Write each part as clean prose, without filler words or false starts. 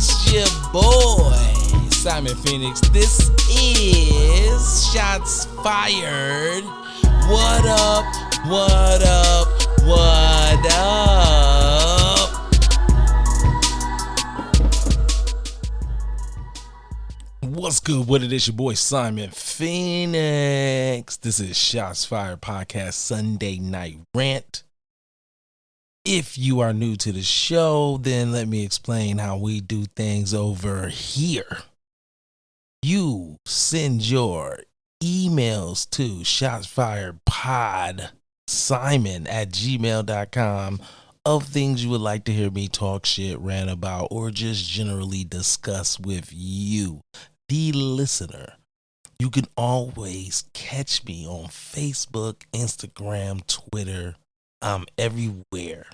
It's your boy, Simon Phoenix. This is Shots Fired. What up? What up? What up? What's good? What it is? Your boy, Simon Phoenix. This is Shots Fired Podcast Sunday Night Rant. If you are new to the show, then let me explain how we do things over here. You send your emails to shotsfiredpodsimon@gmail.com of things you would like to hear me talk shit, rant about, or just generally discuss with you, the listener. You can always catch me on Facebook, Instagram, Twitter. I'm everywhere.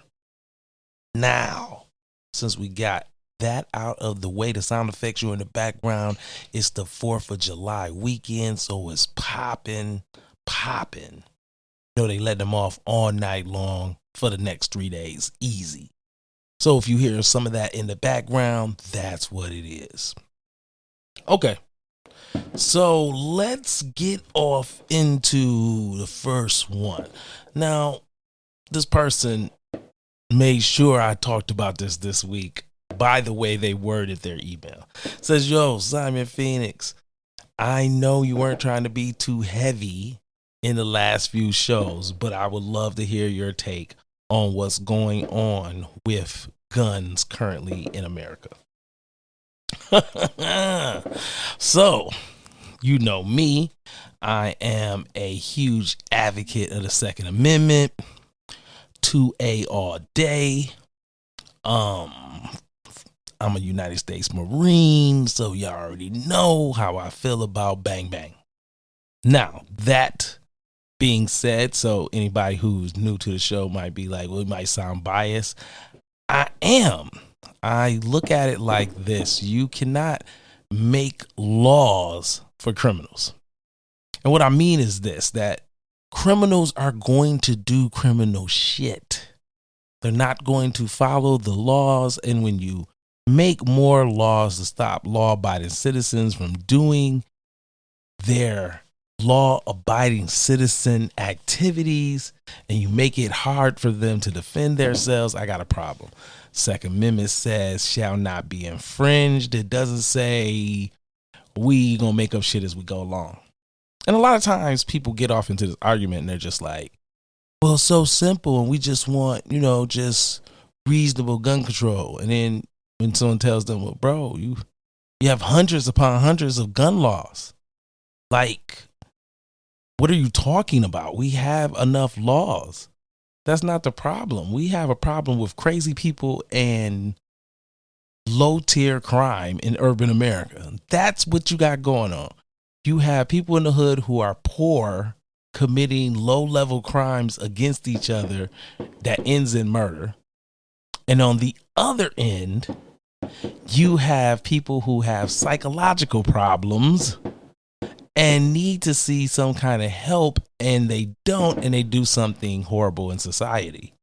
Now, since we got that out of the way, the sound effects you're in the background, it's the 4th of July weekend, so it's popping. You know, they let them off all night long for the next 3 days, easy. So if you hear some of that in the background, that's what it is. Okay, so let's get off into the first one. Now, this person made sure I talked about this week by the way they worded their email. It says, yo, Simon Phoenix, I know you weren't trying to be too heavy in the last few shows, but I would love to hear your take on what's going on with guns currently in America. So, you know me, I am a huge advocate of the Second Amendment. 2A all day. I'm a United States Marine, so y'all already know how I feel about bang bang. Now, that being said, so anybody who's new to the show might be like, well, it might sound biased. I am. I look at it like this. You cannot make laws for criminals. And what I mean is this, that criminals are going to do criminal shit. They're not going to follow the laws. And when you make more laws to stop law-abiding citizens from doing their law-abiding citizen activities, and you make it hard for them to defend themselves, I got a problem. Second Amendment says shall not be infringed. It doesn't say we gonna make up shit as we go along. And a lot of times people get off into this argument and they're just like, well, it's so simple and we just want, just reasonable gun control. And then when someone tells them, well, bro, you have hundreds upon hundreds of gun laws. Like, what are you talking about? We have enough laws. That's not the problem. We have a problem with crazy people and low tier crime in urban America. That's what you got going on. You have people in the hood who are poor committing low-level crimes against each other that ends in murder. And on the other end, you have people who have psychological problems and need to see some kind of help, and they don't, and they do something horrible in society.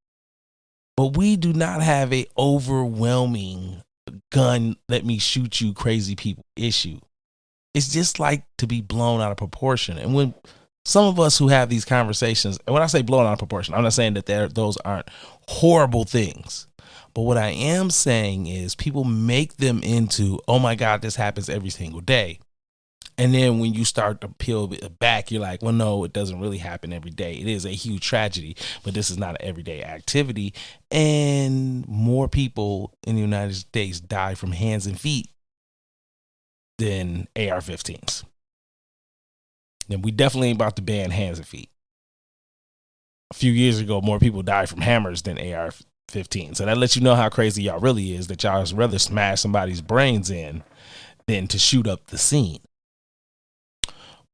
But we do not have a overwhelming gun, let me shoot you crazy people issue. It's just like to be blown out of proportion. And when some of us who have these conversations, and when I say blown out of proportion, I'm not saying that those aren't horrible things. But what I am saying is people make them into, oh my God, this happens every single day. And then when you start to peel it back, you're like, well, no, it doesn't really happen every day. It is a huge tragedy, but this is not an everyday activity. And more people in the United States die from hands and feet than AR-15s. And we definitely ain't about to ban hands and feet. A few years ago, more people died from hammers than AR-15. So that lets you know how crazy y'all really is, that y'all rather smash somebody's brains in than to shoot up the scene.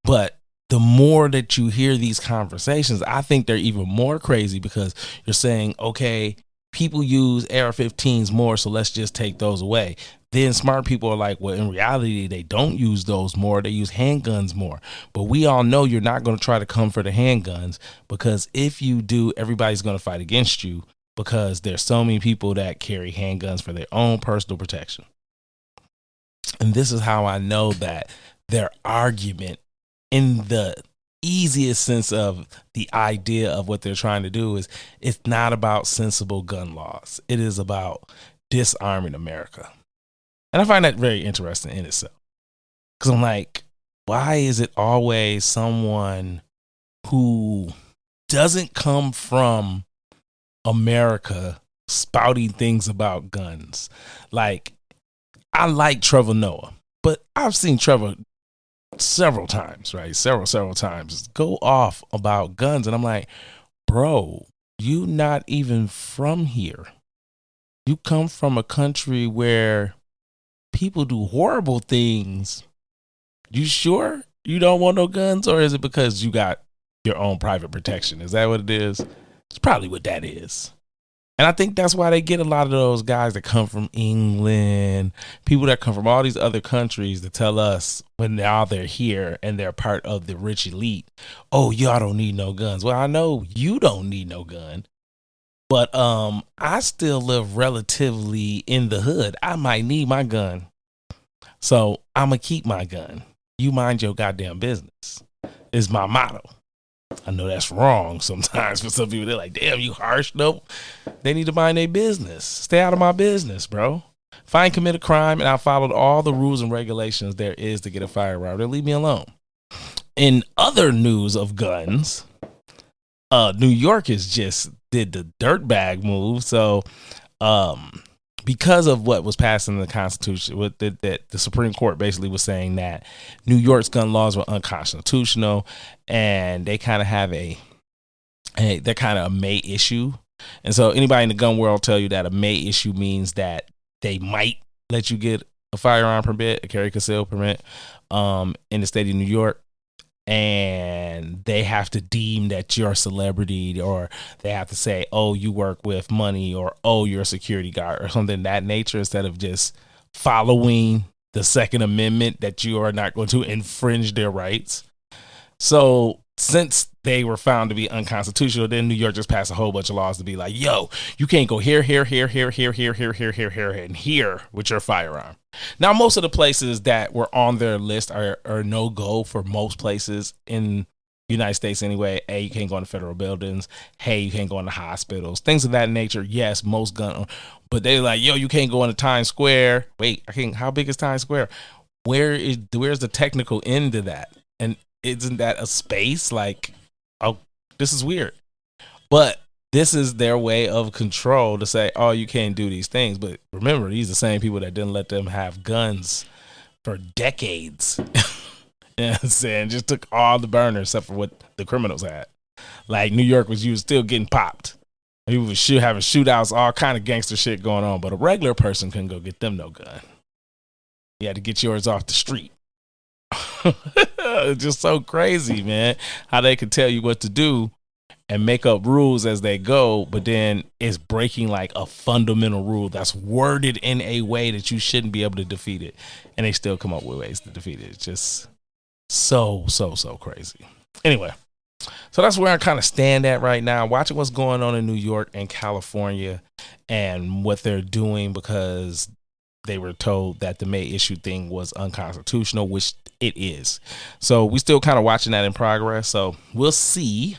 But the more that you hear these conversations, I think they're even more crazy because you're saying, okay, people use AR-15s more, so let's just take those away. Then smart people are like, well, in reality, they don't use those more. They use handguns more. But we all know you're not going to try to come for the handguns, because if you do, everybody's going to fight against you, because there's so many people that carry handguns for their own personal protection. And this is how I know that their argument, in the easiest sense of the idea of what they're trying to do, is it's not about sensible gun laws. It is about disarming America. And I find that very interesting in itself. Because I'm like, why is it always someone who doesn't come from America spouting things about guns? Like, I like Trevor Noah, but I've seen Trevor several times, right? Several times go off about guns. And I'm like, bro, you not even from here. You come from a country where people do horrible things. You sure you don't want no guns, or is it because you got your own private protection? Is that what it is? It's probably what that is. And I think that's why they get a lot of those guys that come from England, people that come from all these other countries to tell us when now they're here and they're part of the rich elite, oh, y'all don't need no guns. Well, I know you don't need no gun, but I still live relatively in the hood. I might need my gun. So I'm going to keep my gun. You mind your goddamn business is my motto. I know that's wrong sometimes for some people. They're like, damn, you harsh. Nope. They need to mind their business. Stay out of my business, bro. If I ain't commit a crime and I followed all the rules and regulations there is to get a firearm, then leave me alone. In other news of guns, New York has just did the dirtbag move. So because of what was passed in the Constitution, that the Supreme Court basically was saying that New York's gun laws were unconstitutional, and they kind of have they're kind of a may issue. And so anybody in the gun world tell you that a may issue means that they might let you get a firearm permit, a carry conceal permit, in the state of New York. And they have to deem that you're a celebrity, or they have to say, oh, you work with money, or oh, you're a security guard, or something of that nature, instead of just following the Second Amendment, that you are not going to infringe their rights. So since they were found to be unconstitutional, then New York just passed a whole bunch of laws to be like, yo, you can't go here, and here with your firearm. Now, most of the places that were on their list are no go for most places in the United States anyway. Hey, you can't go into federal buildings. Hey, you can't go into hospitals, things of that nature. Yes, most gun, but they're like, yo, you can't go into Times Square. Wait, I can't. How big is Times Square? Where's the technical end to that? And isn't that a space? Like, oh, this is weird. But this is their way of control to say, oh, you can't do these things. But remember, these are the same people that didn't let them have guns for decades. You know what I'm saying? Just took all the burners except for what the criminals had. Like New York was still getting popped. He was having shootouts, all kind of gangster shit going on. But a regular person couldn't go get them no gun. You had to get yours off the street. It's just so crazy, man, how they can tell you what to do and make up rules as they go, but then it's breaking like a fundamental rule that's worded in a way that you shouldn't be able to defeat it, and they still come up with ways to defeat it. It's just so crazy. Anyway, so that's where I kind of stand at right now, watching what's going on in New York and California and what they're doing, because they were told that the May issue thing was unconstitutional, which it is. So we still kind of watching that in progress. So we'll see.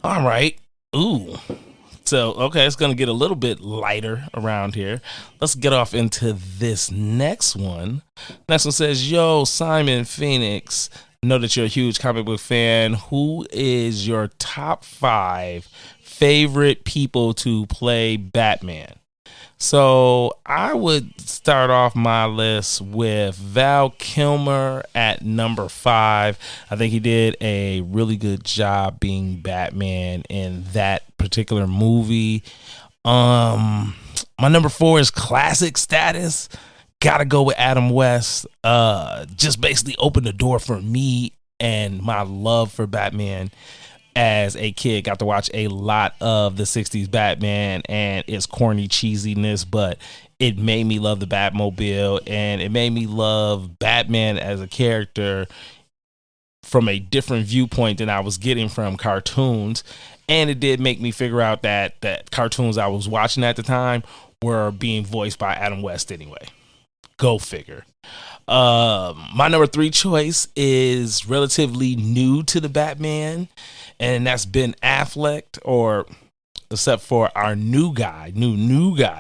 All right. Ooh. So, okay, it's going to get a little bit lighter around here. Let's get off into this next one. Next one says, yo, Simon Phoenix, I know that you're a huge comic book fan. Who is your top 5 favorite people to play Batman? So I would start off my list with Val Kilmer at number 5. I think he did a really good job being Batman in that particular movie. My number 4 is classic status. Gotta go with Adam West. Just basically opened the door for me and my love for Batman. As a kid, got to watch a lot of the 60s Batman and its corny cheesiness, but it made me love the Batmobile, and it made me love Batman as a character from a different viewpoint than I was getting from cartoons. And it did make me figure out that cartoons I was watching at the time were being voiced by Adam West anyway. Go figure. My number 3 choice is relatively new to the Batman, and that's Ben Affleck, or except for our new guy,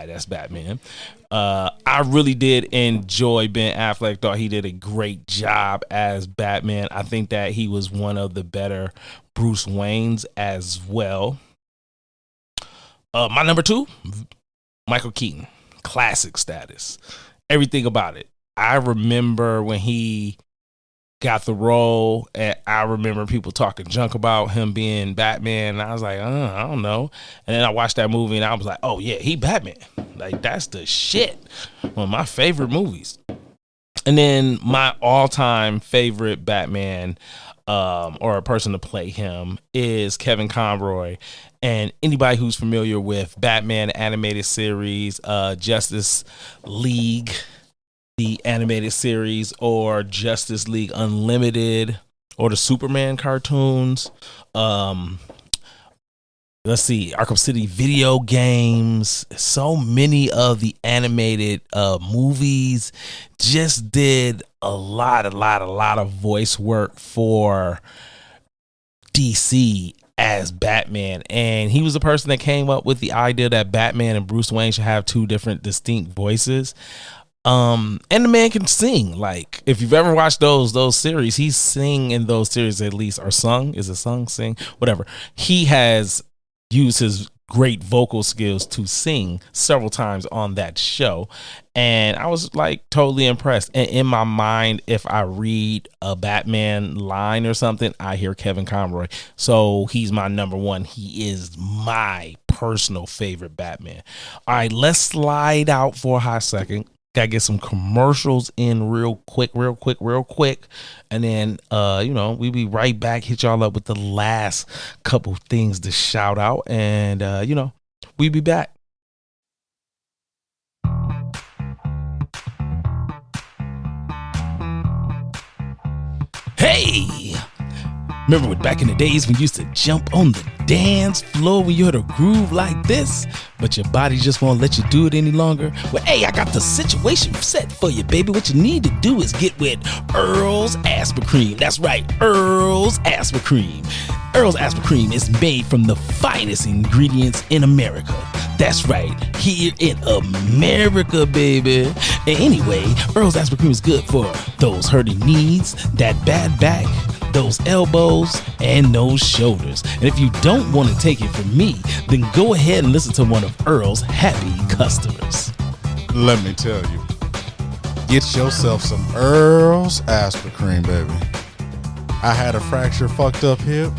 that's Batman. I really did enjoy Ben Affleck. Thought he did a great job as Batman. I think that he was one of the better Bruce Waynes as well. My number 2, Michael Keaton, classic status. Everything about it. I remember when he got the role, and I remember people talking junk about him being Batman, and I was like, I don't know. And then I watched that movie, and I was like, oh yeah, he Batman. Like, that's the shit. One of my favorite movies. And then my all-time favorite Batman, or a person to play him, is Kevin Conroy. And anybody who's familiar with Batman animated series, Justice League, the animated series, or Justice League Unlimited, or the Superman cartoons, let's see, Arkham City video games, so many of the animated movies, just did a lot of voice work for DC as Batman. And he was the person that came up with the idea that Batman and Bruce Wayne should have 2 different distinct voices. And the man can sing. Like, if you've ever watched those series, he's sing in those series, at least, or sung. Is it sung, sing, whatever. He has used his great vocal skills to sing several times on that show, and I was like totally impressed. And in my mind, if I read a Batman line or something, I hear Kevin Conroy. So he's my number 1. He is my personal favorite Batman. All right, let's slide out for a hot second. Gotta get some commercials in real quick. And then, we'll be right back. Hit y'all up with the last couple things to shout out. And, we'll be back. Hey! Remember back in the days when you used to jump on the dance floor when you heard a groove like this, but your body just won't let you do it any longer? Well, hey, I got the situation set for you, baby. What you need to do is get with Earl's Aspercream. That's right, Earl's Aspercream. Earl's Aspercream is made from the finest ingredients in America. That's right, here in America, baby. And anyway, Earl's Aspercream is good for those hurting knees, that bad back, those elbows, and those shoulders. And if you don't want to take it from me, then go ahead and listen to one of Earl's happy customers. Let me tell you, get yourself some Earl's Aspercream, baby. I had a fracture, fucked up hip.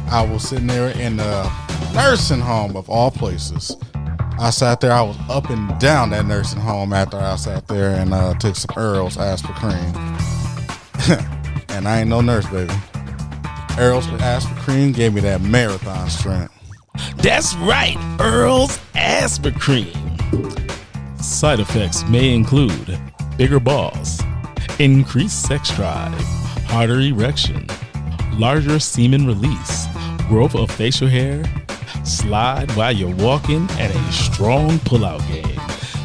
I was sitting there in a nursing home of all places. I sat there, I was up and down that nursing home after I sat there and took some Earl's Aspercream. And I ain't no nurse, baby. Earl's Aspercream gave me that marathon strength. That's right, Earl's Aspercream. Side effects may include bigger balls, increased sex drive, harder erection, larger semen release, growth of facial hair, slide while you're walking, and a strong pullout game.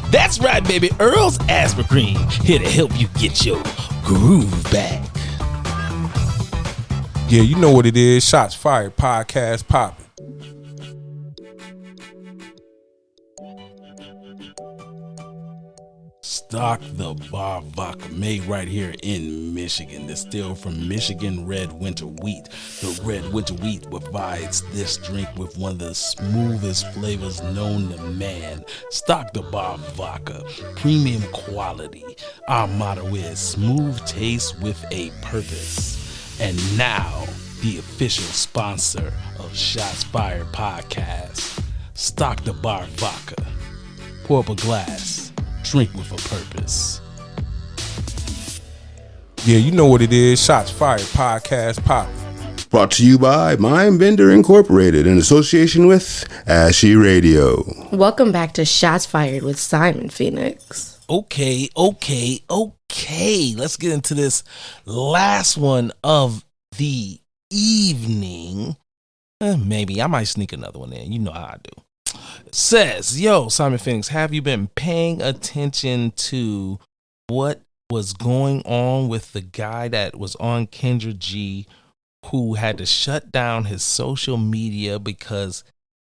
That's right, baby. Earl's Aspercream, here to help you get your groove back. Yeah, you know what it is. Shots Fired Podcast popping. Stock the Bar Vodka, made right here in Michigan. Distilled from Michigan red winter wheat. The red winter wheat provides this drink with one of the smoothest flavors known to man. Stock the Bar Vodka, premium quality. Our motto is smooth taste with a purpose. And now, the official sponsor of Shots Fired Podcast. Stock the Bar Vodka. Pour up a glass. Drink with a purpose. Yeah, you know what it is. Shots Fired Podcast popping. Brought to you by Mind Bender Incorporated in association with Ashy Radio. Welcome back to Shots Fired with Simon Phoenix. Okay. Let's get into this last one of the evening. Maybe I might sneak another one in. You know how I do. It says, yo, Simon Phoenix, have you been paying attention to what was going on with the guy that was on Kendra G, who had to shut down his social media because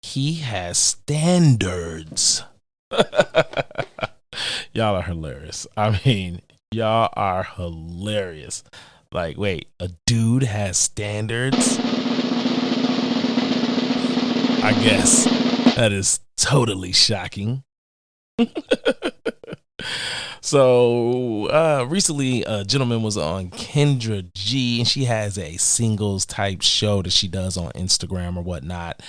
he has standards. Y'all are hilarious. I mean, y'all are hilarious. Like, wait, a dude has standards? I guess that is totally shocking. So recently a gentleman was on Kendra G, and she has a singles type show that she does on Instagram or whatnot.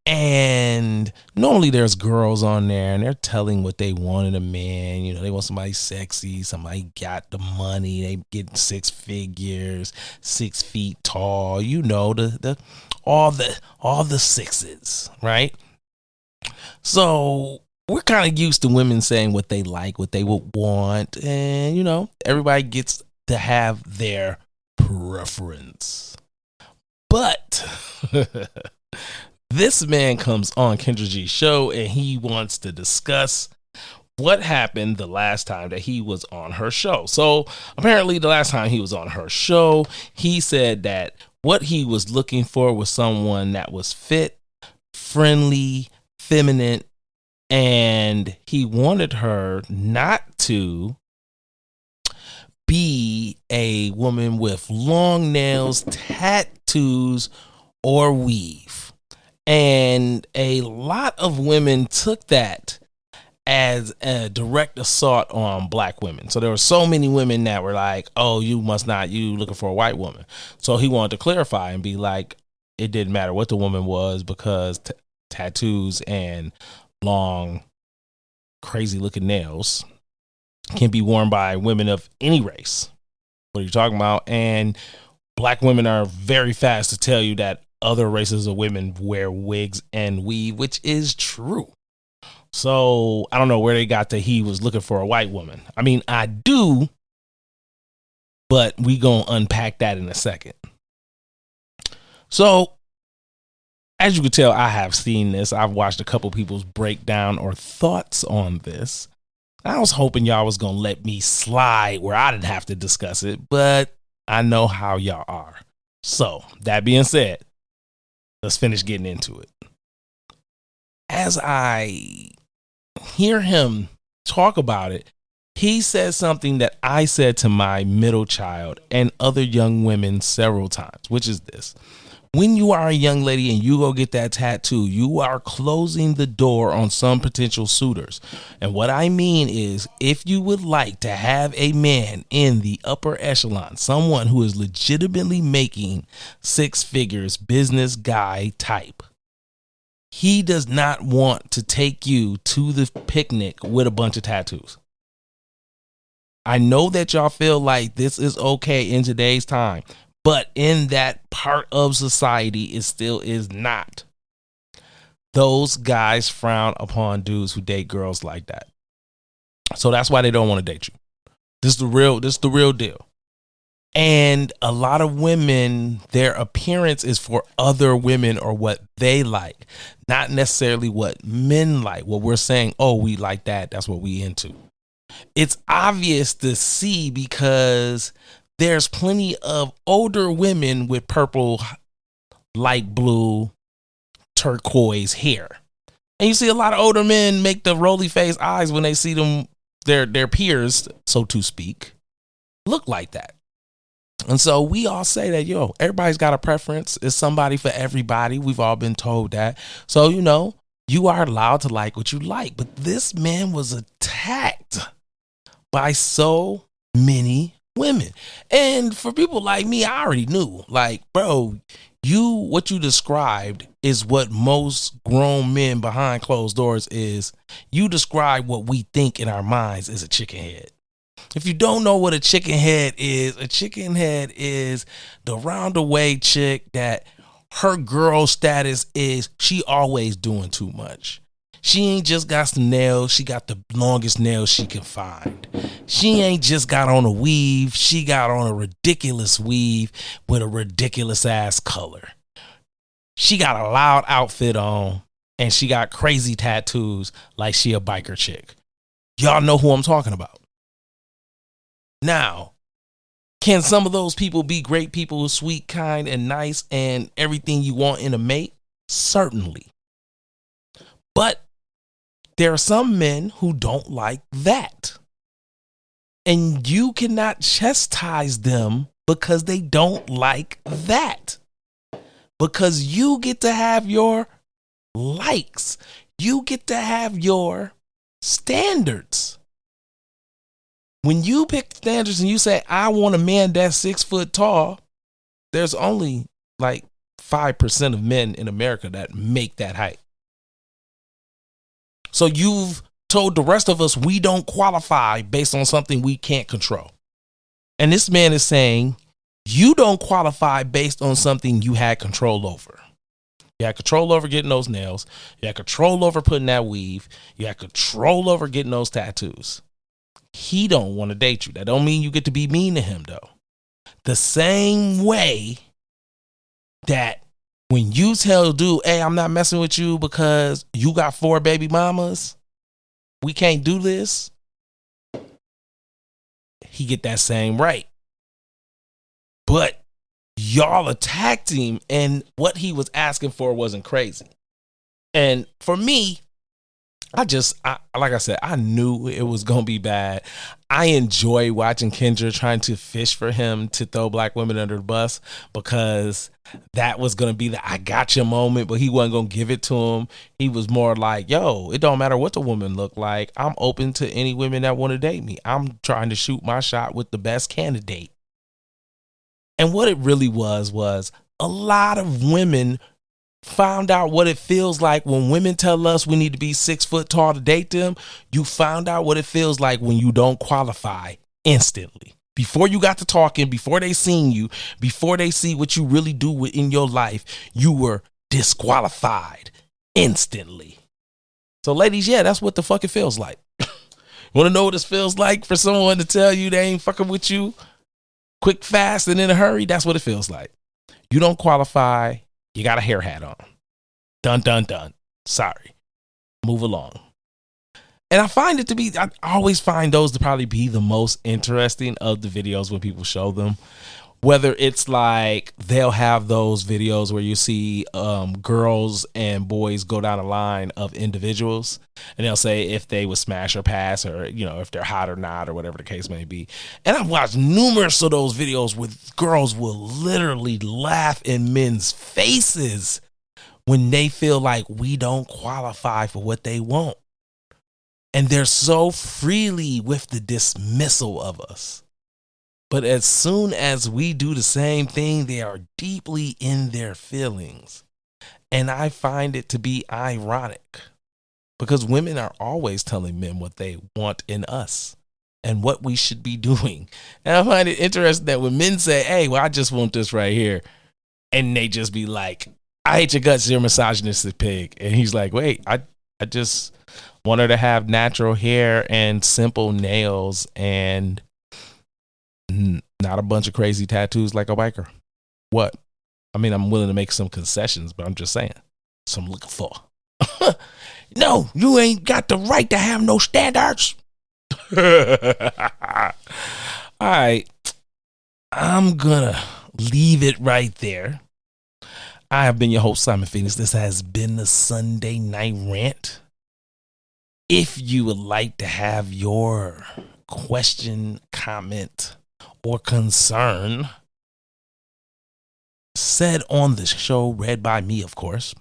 And normally there's girls on there and they're telling what they want in a man. You know, they want somebody sexy, somebody got the money, they get 6 figures, 6 feet tall, you know, the all the sixes, right? So we're kind of used to women saying what they like, what they would want, and you know, everybody gets to have their preference. But this man comes on Kendra G's show and he wants to discuss what happened the last time that he was on her show. So apparently the last time he was on her show, he said that what he was looking for was someone that was fit, friendly, feminine, and he wanted her not to be a woman with long nails, tattoos, or weave. And a lot of women took that as a direct assault on black women. So there were so many women that were like, oh, you looking for a white woman. So he wanted to clarify and be like, it didn't matter what the woman was because tattoos and long, crazy looking nails can be worn by women of any race. What are you talking about? And black women are very fast to tell you that other races of women wear wigs and weave, which is true. So I don't know where they got that he was looking for a white woman. I mean, I do, but we gonna unpack that in a second. So as you can tell, I have seen this. I've watched a couple people's breakdown or thoughts on this. I was hoping y'all was gonna let me slide where I didn't have to discuss it, but I know how y'all are. So that being said, let's finish getting into it. As I hear him talk about it, he says something that I said to my middle child and other young women several times, which is this. When you are a young lady and you go get that tattoo, you are closing the door on some potential suitors. And what I mean is, if you would like to have a man in the upper echelon, someone who is legitimately making 6 figures, business guy type, he does not want to take you to the picnic with a bunch of tattoos. I know that y'all feel like this is okay in today's time, but in that part of society, it still is not. Those guys frown upon dudes who date girls like that. So that's why they don't want to date you. This is the real deal. And a lot of women, their appearance is for other women or what they like, not necessarily what men like. What we're saying, oh, we like that. That's what we into. It's obvious to see because there's plenty of older women with purple, light blue, turquoise hair. And you see a lot of older men make the roly face eyes when they see them, their peers, so to speak, look like that. And so we all say that, everybody's got a preference. It's somebody for everybody. We've all been told that. So, you are allowed to like what you like. But this man was attacked by so many women. And for people like me, I already knew, like, bro, what you described is what most grown men behind closed doors is. You describe what we think in our minds is a chicken head. If you don't know what a chicken head is the roundaway chick that her girl status is she always doing too much. She ain't just got some nails. She got the longest nails she can find. She ain't just got on a weave. She got on a ridiculous weave with a ridiculous ass color. She got a loud outfit on and she got crazy tattoos like she a biker chick. Y'all know who I'm talking about. Now, can some of those people be great people, sweet, kind, and nice, and everything you want in a mate? Certainly. But there are some men who don't like that. And you cannot chastise them because they don't like that. Because you get to have your likes. You get to have your standards. When you pick standards and you say, I want a man that's 6 foot tall, there's only like 5% of men in America that make that height. So you've told the rest of us we don't qualify based on something we can't control. And this man is saying you don't qualify based on something you had control over. You had control over getting those nails. You had control over putting that weave. You had control over getting those tattoos. He don't want to date you. That don't mean you get to be mean to him, though. The same way that when you tell dude, hey, I'm not messing with you because you got 4 baby mamas, we can't do this, he get that same right. But y'all attacked him, and what he was asking for wasn't crazy. And for me, like I said, I knew it was going to be bad. I enjoy watching Kendra trying to fish for him to throw black women under the bus, because that was going to be the I gotcha moment, but he wasn't going to give it to him. He was more like, yo, it don't matter what the woman look like. I'm open to any women that want to date me. I'm trying to shoot my shot with the best candidate. And what it really was a lot of women found out what it feels like when women tell us we need to be 6 foot tall to date them. You found out what it feels like when you don't qualify instantly. Before you got to talking, before they seen you, before they see what you really do in your life, you were disqualified instantly. So ladies, yeah, that's what the fuck it feels like. Want to know what it feels like for someone to tell you they ain't fucking with you quick, fast, and in a hurry? That's what it feels like. You don't qualify. You got a hair hat on. Dun, dun, dun. Sorry. Move along. And I always find those to probably be the most interesting of the videos when people show them. Whether it's like they'll have those videos where you see girls and boys go down a line of individuals, and they'll say if they would smash or pass, or, you know, if they're hot or not, or whatever the case may be. And I've watched numerous of those videos where girls will literally laugh in men's faces when they feel like we don't qualify for what they want. And they're so freely with the dismissal of us. But as soon as we do the same thing, they are deeply in their feelings. And I find it to be ironic, because women are always telling men what they want in us and what we should be doing. And I find it interesting that when men say, hey, well, I just want this right here, and they just be like, I hate your guts, you're a misogynistic pig. And he's like, wait, I just want her to have natural hair and simple nails and not a bunch of crazy tattoos like a biker. What? I mean, I'm willing to make some concessions, but I'm just saying. So I'm looking for. No, you ain't got the right to have no standards. All right. I'm gonna leave it right there. I have been your host, Simon Phoenix. This has been the Sunday Night Rant. If you would like to have your question, comment, or concern said on the show, read by me, of course,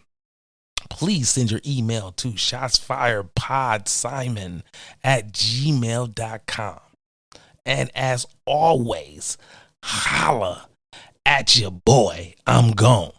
please send your email to shotsfiredpodsimon@gmail.com. And as always, holla at your boy. I'm gone.